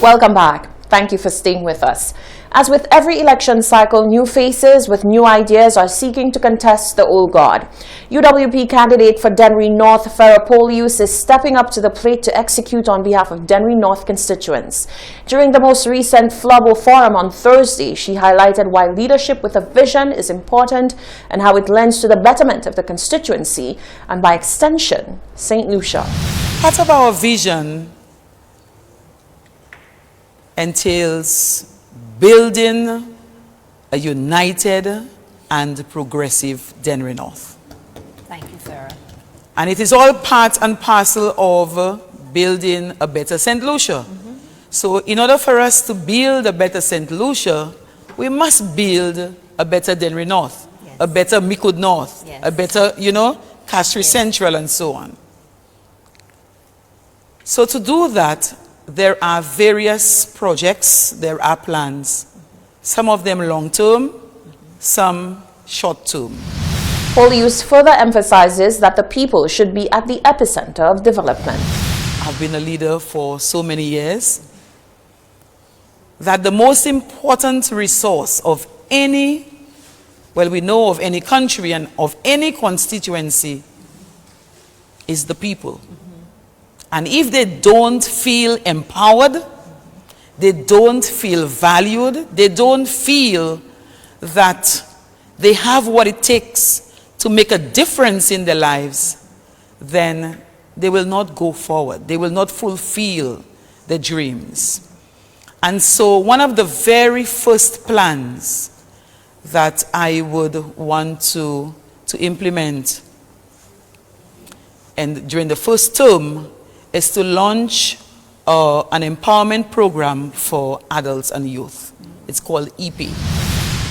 Welcome back. Thank you for staying with us. As with every election cycle, new faces with new ideas are seeking to contest the old guard. UWP candidate for Dennery North, Farah Polius, is stepping up to the plate to execute on behalf of Dennery North constituents. During the most recent Flabo Forum on Thursday, she highlighted why leadership with a vision is important and how it lends to the betterment of the constituency and, by extension, St. Lucia. Part of our vision entails building a united and progressive Dennery North. Thank you, Farah. And it is all part and parcel of building a better St. Lucia. So in order for us to build a better St. Lucia, we must build a better Dennery North, Yes. a better Micoud North, Yes. a better, Castries Yes. Central and so on. So to do that, there are various projects, there are plans, some of them long-term, some short-term. Polius further emphasizes that the people should be at the epicenter of development. I've been a leader for so many years that the most important resource of any country and of any constituency is the people. And if they don't feel empowered, they don't feel valued, they don't feel that they have what it takes to make a difference in their lives, then they will not go forward. They will not fulfill their dreams. And so one of the very first plans that I would want to implement and during the first term is to launch an empowerment program for adults and youth. It's called EP.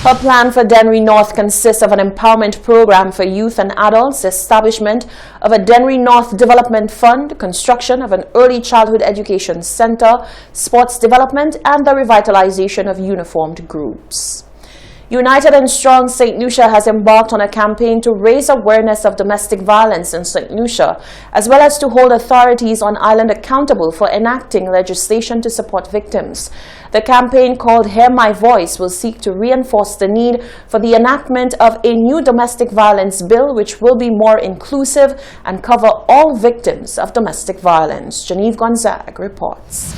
Her plan for Dennery North consists of an empowerment program for youth and adults, establishment of a Dennery North Development Fund, construction of an early childhood education center, sports development, and the revitalization of uniformed groups. United and Strong St. Lucia has embarked on a campaign to raise awareness of domestic violence in St. Lucia, as well as to hold authorities on island accountable for enacting legislation to support victims. The campaign, called Hear My Voice, will seek to reinforce the need for the enactment of a new domestic violence bill which will be more inclusive and cover all victims of domestic violence. Genevieve Gonzague reports.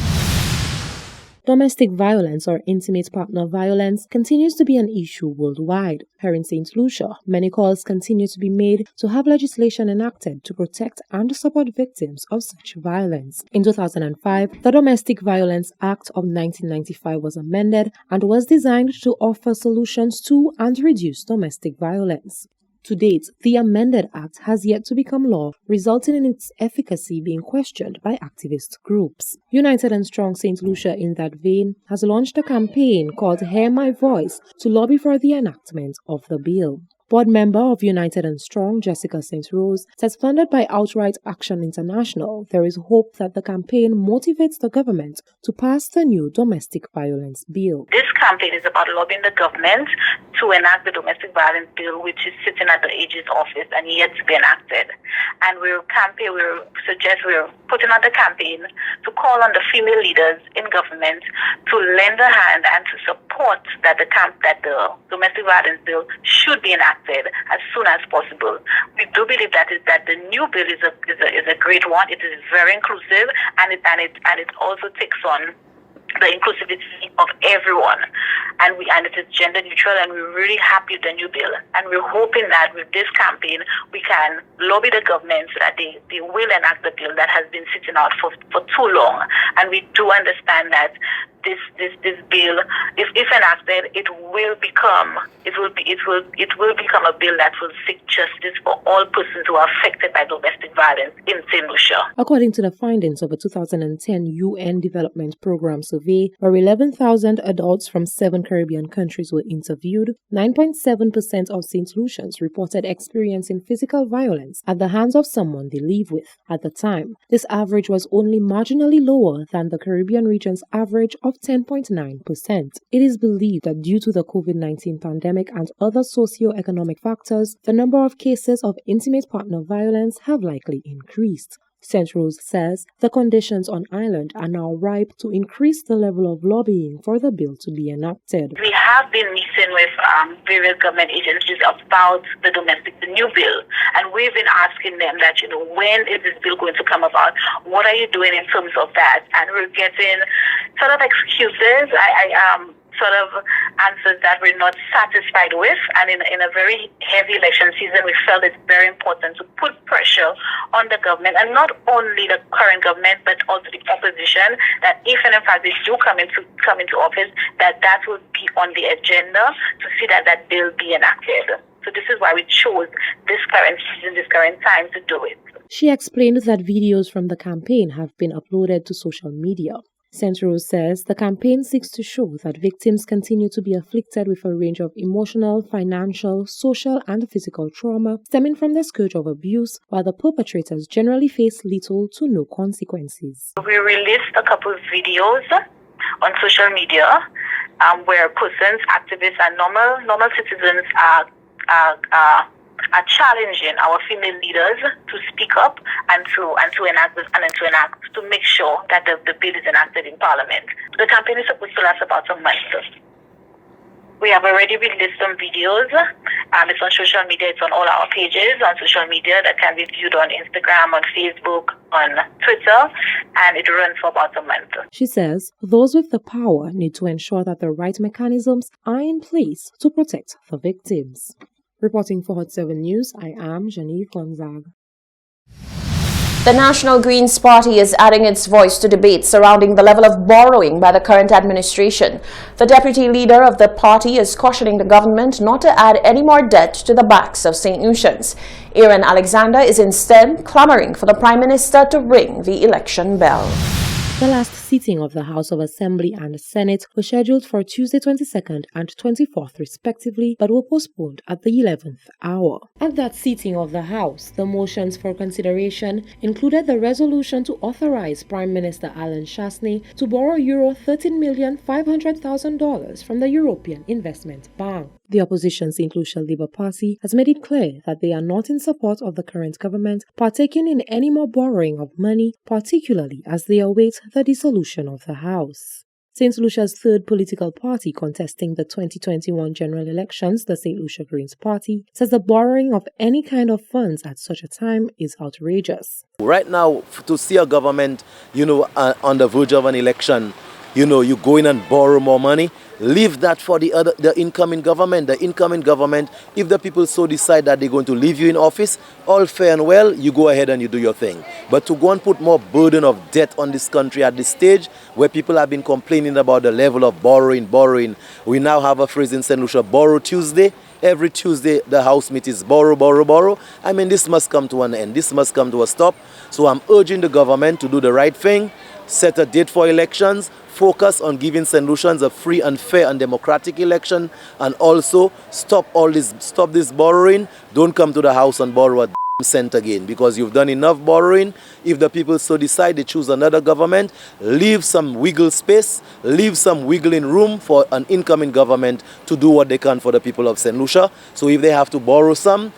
Domestic violence or intimate partner violence continues to be an issue worldwide. Here in St. Lucia, many calls continue to be made to have legislation enacted to protect and support victims of such violence. In 2005, the Domestic Violence Act of 1995 was amended and was designed to offer solutions to and reduce domestic violence. To date, the amended act has yet to become law, resulting in its efficacy being questioned by activist groups. United and Strong St. Lucia, in that vein, has launched a campaign called Hear My Voice to lobby for the enactment of the bill. Board member of United and Strong, Jessica St. Rose, says funded by Outright Action International, there is hope that the campaign motivates the government to pass the new domestic violence bill. This campaign is about lobbying the government to enact the domestic violence bill, which is sitting at the AG's office and yet to be enacted. And we're putting out the campaign to call on the female leaders in government to lend a hand and to support that the domestic violence bill should be enacted as soon as possible. We do believe that the new bill is a great one. It is very inclusive, and it also takes on the inclusivity of everyone, and it is gender neutral, and we're really happy with the new bill, and we're hoping that with this campaign we can lobby the government so that they will enact the bill that has been sitting out for too long. And we do understand that this bill, if enacted, it will become a bill that will seek justice for all persons who are affected by domestic violence in St. Lucia. According to the findings of a 2010 UN Development Program survey, where 11,000 adults from 7 Caribbean countries were interviewed, 9.7% of St. Lucians reported experiencing physical violence at the hands of someone they live with. At the time, this average was only marginally lower than the Caribbean region's average of 10.9%. It is believed that due to the COVID-19 pandemic and other socio-economic factors, the number of cases of intimate partner violence have likely increased. St. Rose says the conditions on island are now ripe to increase the level of lobbying for the bill to be enacted. We have been meeting with various government agencies about the new bill, and we've been asking them that, when is this bill going to come about? What are you doing in terms of that? And we're getting sort of excuses. Sort of answers that we're not satisfied with, and in a very heavy election season, we felt it's very important to put pressure on the government, and not only the current government, but also the opposition, that if and in fact they do come into office, that will be on the agenda to see that bill be enacted. So this is why we chose this current season, this current time to do it. She explained that videos from the campaign have been uploaded to social media. St. Rose says the campaign seeks to show that victims continue to be afflicted with a range of emotional, financial, social, and physical trauma stemming from the scourge of abuse, while the perpetrators generally face little to no consequences. We released a couple of videos on social media where persons, activists, and normal citizens are challenging our female leaders to speak up and to enact to make sure that the bill is enacted in Parliament. The campaign is supposed to last about a month. We have already released some videos. It's on social media. It's on all our pages on social media that can be viewed on Instagram, on Facebook, on Twitter, and it runs for about a month. She says those with the power need to ensure that the right mechanisms are in place to protect the victims. Reporting for Hot 7 News, I am Genevieve Gonzaga. The National Greens Party is adding its voice to debates surrounding the level of borrowing by the current administration. The deputy leader of the party is cautioning the government not to add any more debt to the backs of St. Lucians. Aaron Alexander is instead clamoring for the Prime Minister to ring the election bell. The last sitting of the House of Assembly and Senate was scheduled for Tuesday 22nd and 24th respectively, but were postponed at the 11th hour. At that sitting of the House, the motions for consideration included the resolution to authorize Prime Minister Alan Chastanet to borrow Euro $13,500,000 from the European Investment Bank. The opposition's Inclusive Labour Party has made it clear that they are not in support of the current government partaking in any more borrowing of money, particularly as they await the dissolution of the House. St. Lucia's third political party contesting the 2021 general elections, the St. Lucia Greens Party, says the borrowing of any kind of funds at such a time is outrageous. Right now, to see a government, on the verge of an election, you go in and borrow more money. Leave that for the incoming government. The incoming government, if the people so decide that they're going to leave you in office, all fair and well, you go ahead and you do your thing. But to go and put more burden of debt on this country at this stage, where people have been complaining about the level of borrowing, we now have a phrase in St. Lucia, borrow Tuesday. Every Tuesday, the House meet is borrow. I mean, this must come to an end. This must come to a stop. So I'm urging the government to do the right thing, set a date for elections, focus on giving St. Lucians a free and fair and democratic election, and also stop this borrowing. Don't come to the House and borrow a cent again, because you've done enough borrowing. If the people so decide they choose another government, leave some wiggle space, leave some wiggling room for an incoming government to do what they can for the people of St. Lucia. So if they have to borrow some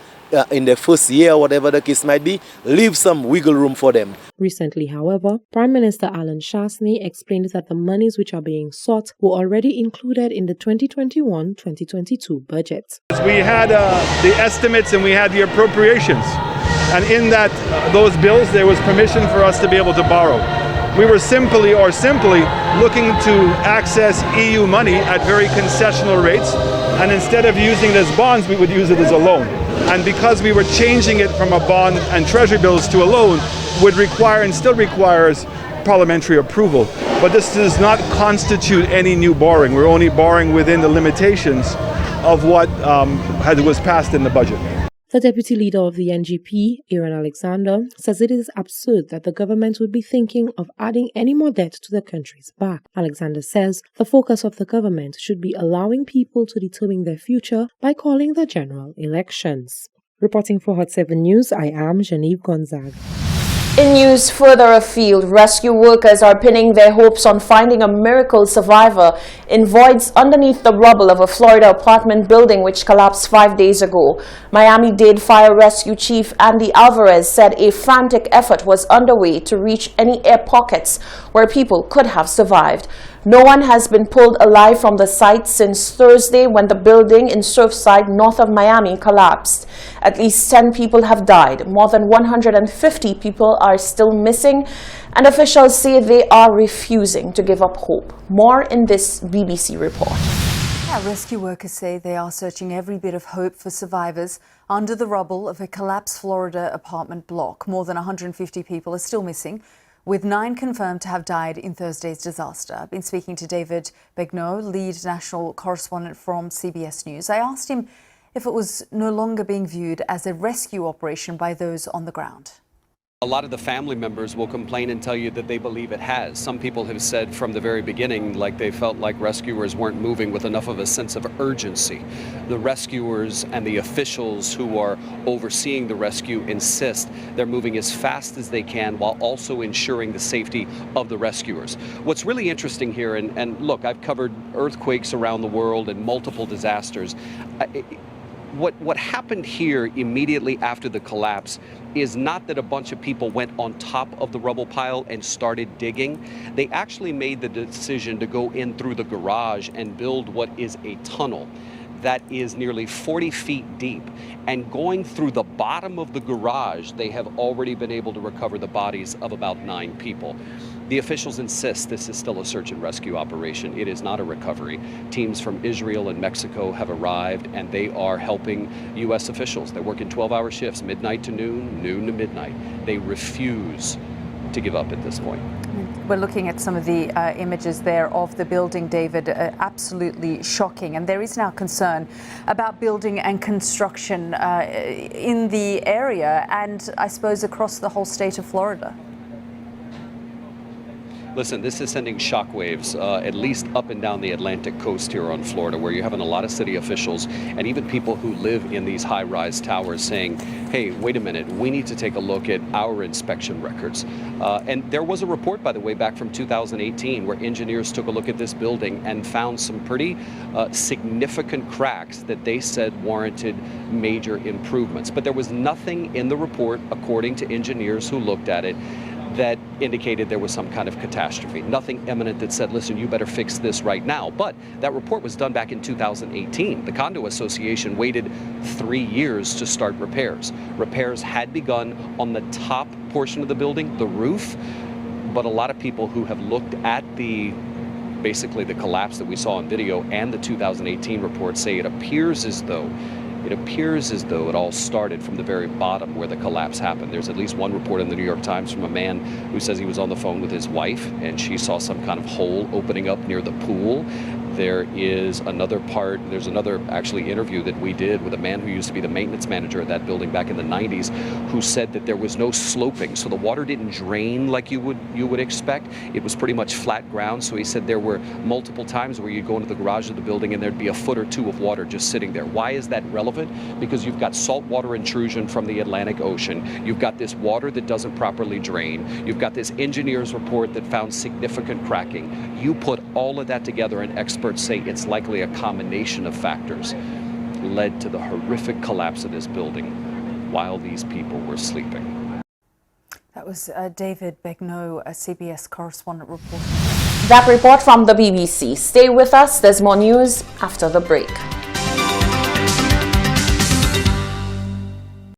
in their first year, whatever the case might be, leave some wiggle room for them. Recently, however, Prime Minister Alan Chastanet explained that the monies which are being sought were already included in the 2021-2022 budget. We had the estimates and we had the appropriations, and in those bills there was permission for us to be able to borrow. We were simply looking to access EU money at very concessional rates, and instead of using it as bonds, we would use it as a loan. And because we were changing it from a bond and treasury bills to a loan, would require and still requires parliamentary approval. But this does not constitute any new borrowing. We're only borrowing within the limitations of what was passed in the budget. The deputy leader of the NGP, Aaron Alexander, says it is absurd that the government would be thinking of adding any more debt to the country's back. Alexander says the focus of the government should be allowing people to determine their future by calling the general elections. Reporting for Hot 7 News, I am Genevieve Gonzaga. In news further afield, rescue workers are pinning their hopes on finding a miracle survivor in voids underneath the rubble of a Florida apartment building which collapsed 5 days ago. Miami-Dade Fire Rescue Chief Andy Alvarez said a frantic effort was underway to reach any air pockets where people could have survived. No one has been pulled alive from the site since Thursday when the building in Surfside, north of Miami, collapsed. At least 10 people have died. More than 150 people are still missing, and officials say they are refusing to give up hope. More in this BBC report. Rescue workers say they are searching every bit of hope for survivors under the rubble of a collapsed Florida apartment block. More than 150 people are still missing, with 9 confirmed to have died in Thursday's disaster. I've been speaking to David Begnaud, lead national correspondent from CBS News. I asked him if it was no longer being viewed as a rescue operation by those on the ground. A lot of the family members will complain and tell you that they believe it has. Some people have said from the very beginning like they felt like rescuers weren't moving with enough of a sense of urgency. The rescuers and the officials who are overseeing the rescue insist they're moving as fast as they can while also ensuring the safety of the rescuers. What's really interesting here, and look, I've covered earthquakes around the world and multiple disasters. What happened here immediately after the collapse is not that a bunch of people went on top of the rubble pile and started digging. They actually made the decision to go in through the garage and build what is a tunnel that is nearly 40 feet deep. And going through the bottom of the garage, they have already been able to recover the bodies of about 9 people. The officials insist this is still a search and rescue operation. It is not a recovery. Teams from Israel and Mexico have arrived, and they are helping U.S. officials. They're working 12-hour shifts, midnight to noon, noon to midnight. They refuse to give up at this point. We're looking at some of the images there of the building, David, absolutely shocking. And there is now concern about building and construction in the area and I suppose across the whole state of Florida. Listen, this is sending shockwaves at least up and down the Atlantic coast here on Florida, where you're having a lot of city officials and even people who live in these high-rise towers saying, hey, wait a minute, we need to take a look at our inspection records. And there was a report, by the way, back from 2018 where engineers took a look at this building and found some pretty significant cracks that they said warranted major improvements. But there was nothing in the report, according to engineers who looked at it, that indicated there was some kind of catastrophe. Nothing imminent that said, listen, you better fix this right now. But that report was done back in 2018. The Condo Association waited 3 years to start repairs. Repairs had begun on the top portion of the building, the roof, but a lot of people who have looked at basically the collapse that we saw in video and the 2018 report say it appears as though it all started from the very bottom where the collapse happened. There's at least one report in the New York Times from a man who says he was on the phone with his wife and she saw some kind of hole opening up near the pool. There's another actually interview that we did with a man who used to be the maintenance manager at that building back in the 90s who said that there was no sloping, so the water didn't drain like you would expect. It was pretty much flat ground, so he said there were multiple times where you'd go into the garage of the building and there'd be a foot or two of water just sitting there. Why is that relevant? Because you've got saltwater intrusion from the Atlantic Ocean. You've got this water that doesn't properly drain. You've got this engineer's report that found significant cracking. You put all of that together and experts say it's likely a combination of factors led to the horrific collapse of this building while these people were sleeping. That was David Begnaud, a CBS correspondent reporting. That report from the BBC. Stay with us. There's more news after the break.